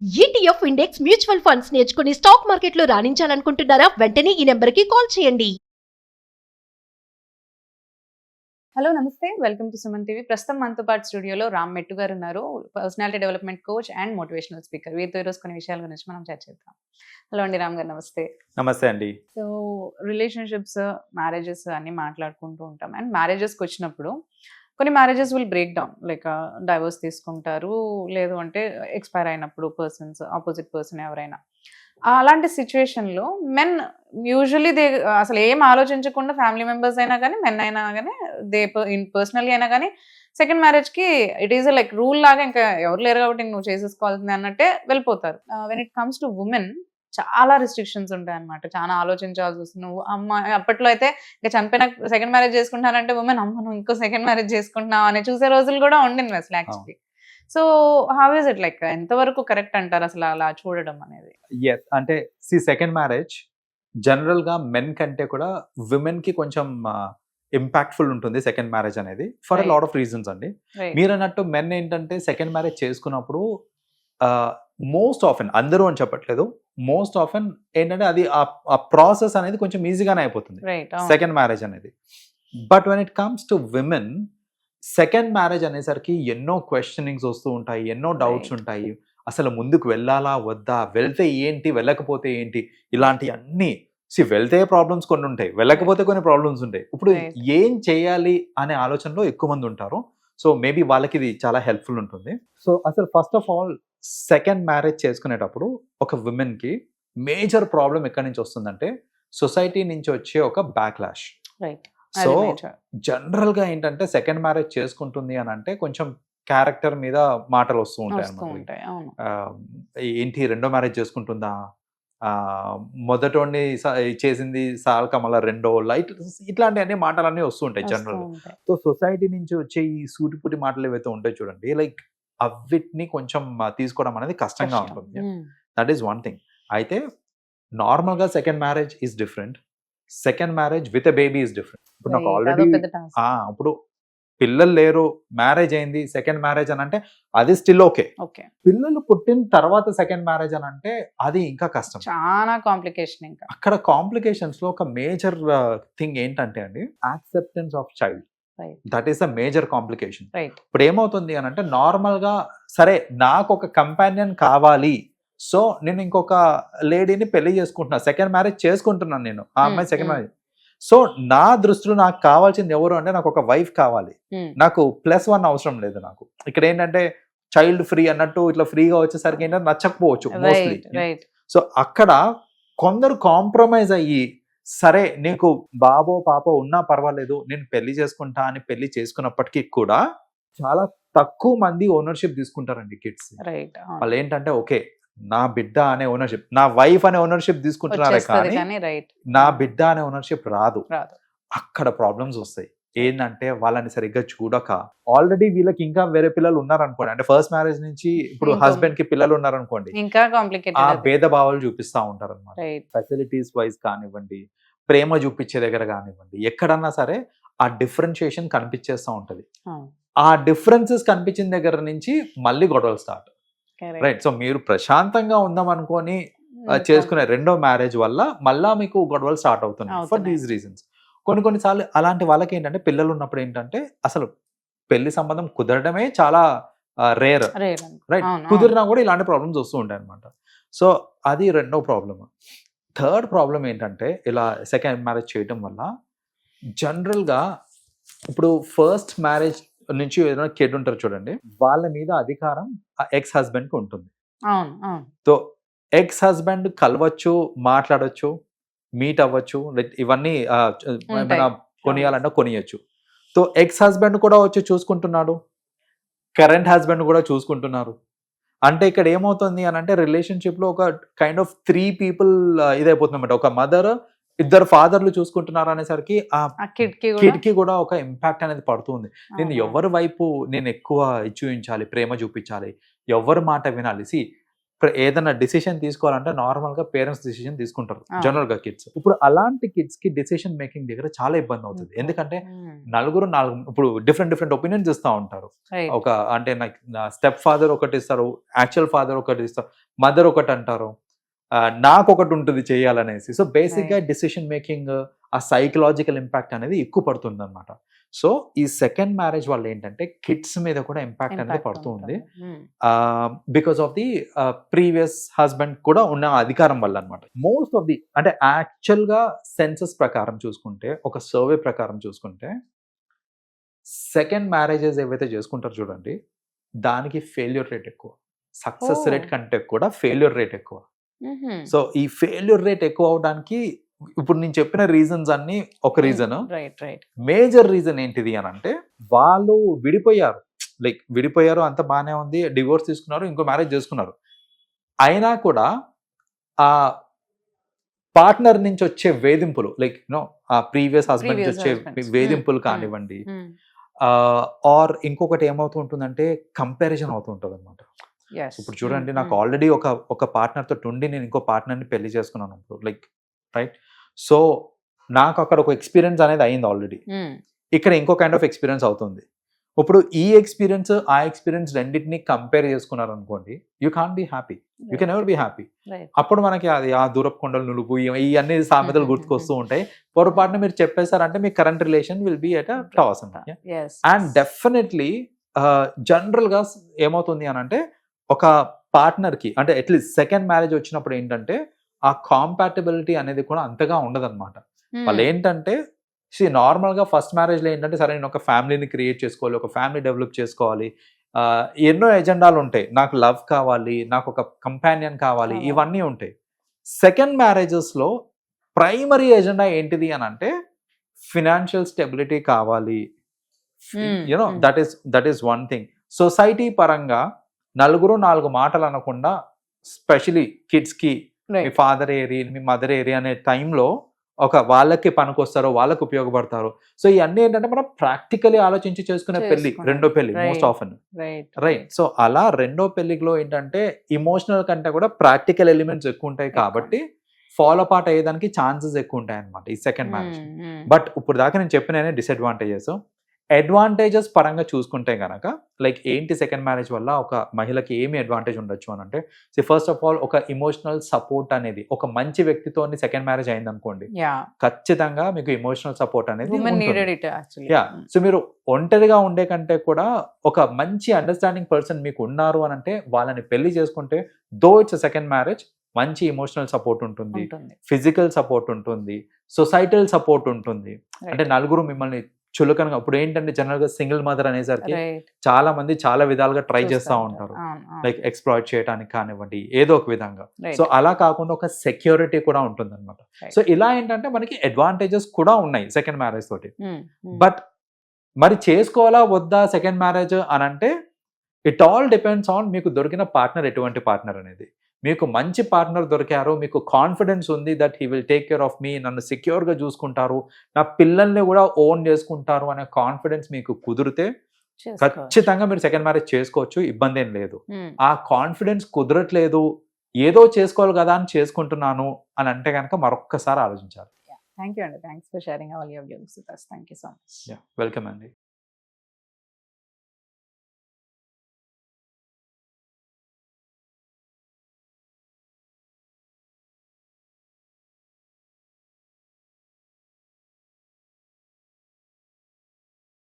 ETF index mutual funds నేర్చుకుని stock మార్కెట్లో రాణించాలనుకుంటున్నారా? వెంటనే ఈ నెంబర్కి కాల్ చేయండి. హలో నమస్తే, వెల్కమ్ టు సుమన్ టీవీ. ప్రస్తుతం మనతో పాటు స్టూడియోలో రామ్ మెట్టు గారు ఉన్నారు, personality development coach and motivational speaker. వీరితో ఈరోజు కొన్ని విషయాల గురించి మనం చర్చిద్దాం. హలో అండి రామ్ గారు, నమస్తే. నమస్తే అండి. సో రిలేషన్షిప్స్, మ్యారేజెస్ అన్ని మాట్లాడుకుంటూ ఉంటాం. అండ్ మ్యారేజెస్కి వచ్చినప్పుడు కొన్ని marriages will break down, like divorce తీసుకుంటారు, లేదు అంటే ఎక్స్పైర్ అయినప్పుడు ఆపోజిట్ పర్సన్ ఎవరైనా. అలాంటి సిచ్యువేషన్లో మెన్ యూజువలీ అసలు ఏం ఆలోచించకుండా, ఫ్యామిలీ మెంబర్స్ అయినా కానీ, మెన్ అయినా కానీ, పర్సనల్లీ అయినా కానీ, సెకండ్ మ్యారేజ్కి ఇట్ ఈస్ లైక్ రూల్ లాగా, ఇంకా ఎవరు లేరు కాబట్టి నువ్వు చేసేసుకోవాల్సింది అన్నట్టే వెళ్ళిపోతారు. When it comes to women చాలా రిస్ట్రిక్షన్స్ ఉంటాయి అనమాట. చాలా ఆలోచించాల్సి వస్తుంది. నువ్వు అమ్మ అప్పట్లో అయితే ఇంకా చనిపోయిన సెకండ్ మ్యారేజ్ చేసుకుంటానంటే ఉమెన్ అమ్మ నువ్వు ఇంకో సెకండ్ మ్యారేజ్ చేసుకుంటున్నావు అని చూసే రోజులు కూడా ఉండింది అసలు actually. So how is it, like ఎంతవరకు కరెక్ట్ అంటారు అసలు అలా చూడడం అనేది? ఎస్, అంటే సెకండ్ మ్యారేజ్ జనరల్ గా మెన్ కంటే కూడా విమెన్ కి కొంచెం ఇంపాక్ట్ఫుల్ ఉంటుంది సెకండ్ మ్యారేజ్ అనేది, for a lot of reasons అండి. మీరు అన్నట్టు మెన్ ఏంటంటే సెకండ్ మ్యారేజ్ చేసుకున్నప్పుడు మోస్ట్ ఆఫెన్, అందరూ అని చెప్పట్లేదు, మోస్ట్ ఆఫెన్ ఏంటంటే అది ఆ ప్రాసెస్ అనేది కొంచెం ఈజీగానే అయిపోతుంది సెకండ్ మ్యారేజ్ అనేది. But when it comes to women, second marriage అనేసరికి ఎన్నో క్వశ్చనింగ్స్ వస్తూ ఉంటాయి, ఎన్నో డౌట్స్ ఉంటాయి. అసలు ముందుకు వెళ్ళాలా వద్దా, వెళ్తే ఏంటి, వెళ్ళకపోతే ఏంటి, ఇలాంటి అన్ని వెళ్తే ప్రాబ్లమ్స్ కొన్ని ఉంటాయి, వెళ్ళకపోతే కొన్ని ప్రాబ్లమ్స్ ఉంటాయి. ఇప్పుడు ఏం చేయాలి అనే ఆలోచనలో ఎక్కువ మంది ఉంటారు. సో మేబీ వాళ్ళకి ఇది చాలా హెల్ప్ఫుల్ ఉంటుంది. సో అసలు first of all second marriage చేసుకునేటప్పుడు ఒక విమెన్ కి మేజర్ ప్రాబ్లం ఎక్కడి నుంచి వస్తుందంటే సొసైటీ నుంచి వచ్చే ఒక బ్యాక్లాష్. సో జనరల్ గా ఏంటంటే సెకండ్ మ్యారేజ్ చేసుకుంటుంది అని అంటే కొంచెం క్యారెక్టర్ మీద మాటలు వస్తూ ఉంటాయి అన్నమాట. ఏంటి రెండో మ్యారేజ్ చేసుకుంటుందా, మొదటోని చేసింది సాల్క మళ్ళీ రెండో ఇట్లాంటి అన్ని మాటలన్నీ వస్తూ ఉంటాయి జనరల్ గా. సో సొసైటీ నుంచి వచ్చే ఈ సూటిపుటి మాటలు ఏవైతే ఉంటాయి చూడండి, లైక్ అవిటిని కొంచెం తీసుకోవడం అనేది కష్టంగా ఉంటుంది. That is one thing. అయితే నార్మల్ గా second marriage is different, second marriage with a baby is different. ఇప్పుడు నాకు ఆల్రెడీ ఇప్పుడు పిల్లలు లేరు, మ్యారేజ్ అయింది, సెకండ్ మ్యారేజ్ అని అంటే అది స్టిల్ ఓకే. పిల్లలు పుట్టిన తర్వాత సెకండ్ మ్యారేజ్ అని అంటే అది ఇంకా కష్టం, చాలా కాంప్లికేషన్. ఇంకా అక్కడ కాంప్లికేషన్స్ లో ఒక మేజర్ థింగ్ ఏంటంటే అండి, acceptance of child. That is a major complication. ఇప్పుడు ఏమవుతుంది అని అంటే నార్మల్ గా సరే నాకు ఒక కంపానియన్ కావాలి, సో నేను ఇంకొక లేడీని పెళ్లి చేసుకుంటున్నా, సెకండ్ మ్యారేజ్ చేసుకుంటున్నాను నేను, ఆ అమ్మాయి సెకండ్ మ్యారేజ్. సో నా దృష్టిలో నాకు కావాల్సింది ఎవరు అంటే నాకు ఒక వైఫ్ కావాలి, నాకు +1 అవసరం లేదు. నాకు ఇక్కడ ఏంటంటే చైల్డ్ ఫ్రీ అన్నట్టు ఇట్లా ఫ్రీగా వచ్చేసరికి ఏంటంటే నచ్చకపోవచ్చు మోస్ట్లీ. సో అక్కడ కొందరు కాంప్రమైజ్ అయ్యి సరే నీకు బాబో పాపో ఉన్నా పర్వాలేదు నేను పెళ్లి చేసుకుంటా అని పెళ్లి చేసుకున్నప్పటికీ కూడా చాలా తక్కువ మంది ఓనర్షిప్ తీసుకుంటారండి కిడ్స్. వాళ్ళు ఏంటంటే ఓకే నా బిడ్డ అనే ఓనర్షిప్, నా వైఫ్ అనే ఓనర్షిప్ తీసుకుంటున్నారే కానీ నా బిడ్డ అనే ఓనర్షిప్ రాదు. అక్కడ ప్రాబ్లమ్స్ వస్తాయి. ఏంటంటే వాళ్ళని సరిగ్గా చూడక, ఆల్రెడీ వీళ్ళకి ఇంకా వేరే పిల్లలు ఉన్నారనుకోండి, అంటే ఫస్ట్ మ్యారేజ్ నుంచి ఇప్పుడు హస్బెండ్ కి పిల్లలు ఉన్నారనుకోండి, ఇంకా కాంప్లికేటెడ్ ఆ భేదభావాలు చూపిస్తా ఉంటారు అనమాట. ఫెసిలిటీస్ వైజ్ కానివ్వండి, ప్రేమ చూపించే దగ్గర కానివ్వండి, ఎక్కడన్నా సరే ఆ డిఫరెన్షియేషన్ కనిపించేస్తూ ఉంటది. ఆ డిఫరెన్సెస్ కనిపించిన దగ్గర నుంచి మళ్ళీ గొడవలు స్టార్ట్. రైట్. సో మీరు ప్రశాంతంగా ఉందాం అనుకొని చేసుకునే రెండో మ్యారేజ్ వల్ల మళ్ళా మీకు గొడవలు స్టార్ట్ అవుతున్నాయి ఫర్ దీస్ రీజన్స్. కొన్నిసార్లు అలాంటి వాళ్ళకి ఏంటంటే పిల్లలు ఉన్నప్పుడు ఏంటంటే అసలు పెళ్లి సంబంధం కుదరడమే చాలా రేర్. రైట్. కుదిరినా కూడా ఇలాంటి ప్రాబ్లమ్స్ వస్తూ ఉంటాయి అనమాట. సో అది రెండో ప్రాబ్లమ్. థర్డ్ ప్రాబ్లం ఏంటంటే ఇలా సెకండ్ మ్యారేజ్ చేయడం వల్ల జనరల్ గా ఇప్పుడు ఫస్ట్ మ్యారేజ్ నుంచి ఏదైనా కిడ్ ఉంటారు చూడండి, వాళ్ళ మీద అధికారం ఎక్స్ హస్బెండ్ కి ఉంటుంది. సో ఎక్స్ హస్బెండ్ కలవచ్చు, మాట్లాడచ్చు, మీట్ అవ్వచ్చు, ఇవన్నీ కొనియాలంటే కొనియచ్చు. సో ఎక్స్ హస్బెండ్ కూడా వచ్చి చూసుకుంటున్నాడు, కరెంట్ హస్బెండ్ కూడా చూసుకుంటున్నారు. అంటే ఇక్కడ ఏమవుతుంది అని అంటే రిలేషన్షిప్ లో ఒక కైండ్ ఆఫ్ 3 people ఇదైపోతుంది అనమాట. ఒక మదర్, 2 ఫాదర్లు చూసుకుంటున్నారు అనేసరికి ఆ కిడ్కి కూడా ఒక ఇంపాక్ట్ అనేది పడుతుంది. నేను ఎవరి వైపు నేను ఎక్కువ చూపించాలి, ప్రేమ చూపించాలి, ఎవరి మాట వినాలి. ఏదైనా డిసిషన్ తీసుకోవాలంటే నార్మల్ గా పేరెంట్స్ డిసిషన్ తీసుకుంటారు జనరల్ గా కిడ్స్. ఇప్పుడు అలాంటి కిడ్స్ కి డిసిషన్ మేకింగ్ దగ్గర చాలా ఇబ్బంది అవుతుంది. ఎందుకంటే నలుగురు ఇప్పుడు డిఫరెంట్ ఒపీనియన్స్ ఇస్తూ ఉంటారు. ఒక అంటే స్టెప్ ఫాదర్ ఒకటి ఇస్తారు, యాక్చువల్ ఫాదర్ ఒకటి ఇస్తారు. మదర్ ఒకటి అంటారు, నాకు ఒకటి ఉంటుంది చేయాలనేసి. సో బేసిక్గా డెసిషన్ మేకింగ్, ఆ సైకలాజికల్ ఇంపాక్ట్ అనేది ఎక్కువ పడుతుంది అనమాట. సో ఈ సెకండ్ మ్యారేజ్ వల్ల ఏంటంటే కిడ్స్ మీద కూడా ఇంపాక్ట్ అనేది పడుతుంది, because of the previous husband కూడా ఉన్న అధికారం వల్ల అనమాట. మోస్ట్ ఆఫ్ ది అంటే యాక్చువల్గా సెన్సస్ ప్రకారం చూసుకుంటే, ఒక సర్వే ప్రకారం చూసుకుంటే, సెకండ్ మ్యారేజెస్ ఏవైతే చేసుకుంటారో చూడండి, దానికి ఫెయిల్యూర్ రేట్ ఎక్కువ, సక్సెస్ రేట్ కంటే కూడా ఫెయిల్యూర్ రేట్ ఎక్కువ. సో ఈ ఫెయిల్యూర్ రేట్ ఎక్కువ అవడానికి ఇప్పుడు నేను చెప్పిన రీజన్స్ అన్ని ఒక రీజన్. మేజర్ రీజన్ ఏంటిది అని అంటే, వాళ్ళు విడిపోయారు, లైక్ విడిపోయారు, అంత బాగానే ఉంది, డివోర్స్ తీసుకున్నారు, ఇంకో మ్యారేజ్ చేసుకున్నారు, అయినా కూడా ఆ పార్ట్నర్ నుంచి వచ్చే వేధింపులు, లైక్ ఆ ప్రీవియస్ హస్బెండ్ నుంచి వచ్చే వేధింపులు కానివ్వండి, ఆర్ ఇంకొకటి ఏమవుతూ ఉంటుందంటే కంపారిజన్ అవుతూ ఉంటుంది అనమాట. ఇప్పుడు చూడండి, నాకు ఆల్రెడీ ఒక పార్ట్నర్తో ఉండి నేను ఇంకో పార్ట్నర్ని పెళ్లి చేసుకున్నాను ఇప్పుడు, లైక్ రైట్. సో నాకు అక్కడ ఒక ఎక్స్పీరియన్స్ అనేది అయింది ఆల్రెడీ, ఇక్కడ ఇంకో కైండ్ ఆఫ్ ఎక్స్పీరియన్స్ అవుతుంది. ఇప్పుడు ఈ ఎక్స్పీరియన్స్ ఆ ఎక్స్పీరియన్స్ రెండింటిని కంపేర్ చేసుకున్నారు అనుకోండి, you can't be happy, you can ever be happy. అప్పుడు మనకి అది ఆ దూరపు కొండలు నులుపు ఇవన్నీ సామెతలు గుర్తుకొస్తూ ఉంటాయి. పొరపాటున మీరు చెప్పేశారంటే మీ current relation will be at toss అనమాట. అండ్ డెఫినెట్లీ జనరల్ గా ఏమవుతుంది అని అంటే, ఒక పార్ట్నర్ కి అంటే అట్లీస్ట్ సెకండ్ మ్యారేజ్ వచ్చినప్పుడు ఏంటంటే ఆ కాంపాటబిలిటీ అనేది కూడా అంతగా ఉండదన్నమాట. వాళ్ళు ఏంటంటే నార్మల్ గా ఫస్ట్ మ్యారేజ్ లో ఏంటంటే, సరే నేను ఒక ఫ్యామిలీని క్రియేట్ చేసుకోవాలి, ఒక ఫ్యామిలీ డెవలప్ చేసుకోవాలి, ఎన్నో ఎజెండాలు ఉంటాయి, నాకు లవ్ కావాలి, నాకు ఒక కంపానియన్ కావాలి, ఇవన్నీ ఉంటాయి. సెకండ్ మ్యారేజెస్ లో ప్రైమరీ ఎజెండా ఏంటిది అని అంటే ఫినాన్షియల్ స్టెబిలిటీ కావాలి. You know that is one thing. Society పరంగా నలుగురు నాలుగు మాటలు అనకుండా, స్పెషలీ కిడ్స్ కి మీ ఫాదర్ ఏరి మీ మదర్ ఏరి అనే టైంలో ఒక వాళ్ళకి పనికొస్తారో, వాళ్ళకి ఉపయోగపడతారో. సో ఇవన్నీ ఏంటంటే మనం ప్రాక్టికలీ ఆలోచించి చేసుకునే పెళ్లి, రెండో పెళ్లి మోస్ట్ ఆఫెన్, రైట్. సో అలా రెండో పెళ్లిలో ఏంటంటే ఇమోషనల్ కంటే కూడా ప్రాక్టికల్ ఎలిమెంట్స్ ఎక్కువ ఉంటాయి కాబట్టి ఫాలో పార్ట్ అయ్యేదానికి ఛాన్సెస్ ఎక్కువ ఉంటాయి అనమాట ఈ సెకండ్ మ్యారేజ్. బట్ ఇప్పుడు దాకా నేను చెప్పిన డిసడ్వాంటేజెస్. అడ్వాంటేజెస్ పరంగా చూసుకుంటే కనుక, లైక్ ఏంటి సెకండ్ మ్యారేజ్ వల్ల ఒక మహిళకి ఏమి అడ్వాంటేజ్ ఉండొచ్చు అని అంటే, ఫస్ట్ ఆఫ్ ఆల్ ఒక ఇమోషనల్ సపోర్ట్ అనేది, ఒక మంచి వ్యక్తితో సెకండ్ మ్యారేజ్ అయింది అనుకోండి, ఖచ్చితంగా మీకు ఇమోషనల్ సపోర్ట్ అనేది. సో మీరు ఒంటరిగా ఉండే కంటే కూడా ఒక మంచి అండర్స్టాండింగ్ పర్సన్ మీకు ఉన్నారు అని అంటే, వాళ్ళని పెళ్లి చేసుకుంటే దో ఇట్స్ సెకండ్ మ్యారేజ్, మంచి ఇమోషనల్ సపోర్ట్ ఉంటుంది, ఫిజికల్ సపోర్ట్ ఉంటుంది, సొసైటల్ సపోర్ట్ ఉంటుంది. అంటే నలుగురు మిమ్మల్ని చులకనగా, ఇప్పుడు ఏంటంటే జనరల్ గా సింగిల్ మదర్ అనేసరికి చాలా మంది చాలా విధాలుగా ట్రై చేస్తూ ఉంటారు, లైక్ ఎక్స్ప్లాయిట్ చేయడానికి కానివ్వండి, ఏదో ఒక విధంగా. సో అలా కాకుండా ఒక సెక్యూరిటీ కూడా ఉంటుంది అనమాట. సో ఇలా ఏంటంటే మనకి అడ్వాంటేజెస్ కూడా ఉన్నాయి సెకండ్ మ్యారేజ్ తోటి. బట్ మరి చేసుకోవాలా వద్దా సెకండ్ మ్యారేజ్ అని అంటే, ఇట్ ఆల్ డిపెండ్స్ ఆన్ మీకు దొరికిన పార్ట్నర్ ఎటువంటి పార్ట్నర్ అనేది. మీకు మంచి పార్ట్నర్ దొరికారు, మీకు కాన్ఫిడెన్స్ ఉంది that he will take care of me, నన్ను సెక్యూర్గా చూసుకుంటారు, నా పిల్లల్ని కూడా ఓన్ చేసుకుంటారు అనే కాన్ఫిడెన్స్ మీకు కుదిరితే ఖచ్చితంగా మీరు సెకండ్ మ్యారేజ్ చేసుకోవచ్చు, ఇబ్బంది ఏం లేదు. ఆ కాన్ఫిడెన్స్ కుదరట్లేదు, ఏదో చేసుకోవాలి కదా అని చేసుకుంటున్నాను అని అంటే కనుక మరొక్కసారి ఆలోచించాలి. థ్యాంక్ యూ అండి, thanks for sharing all your views with us. Thank you so much. Welcome అండి.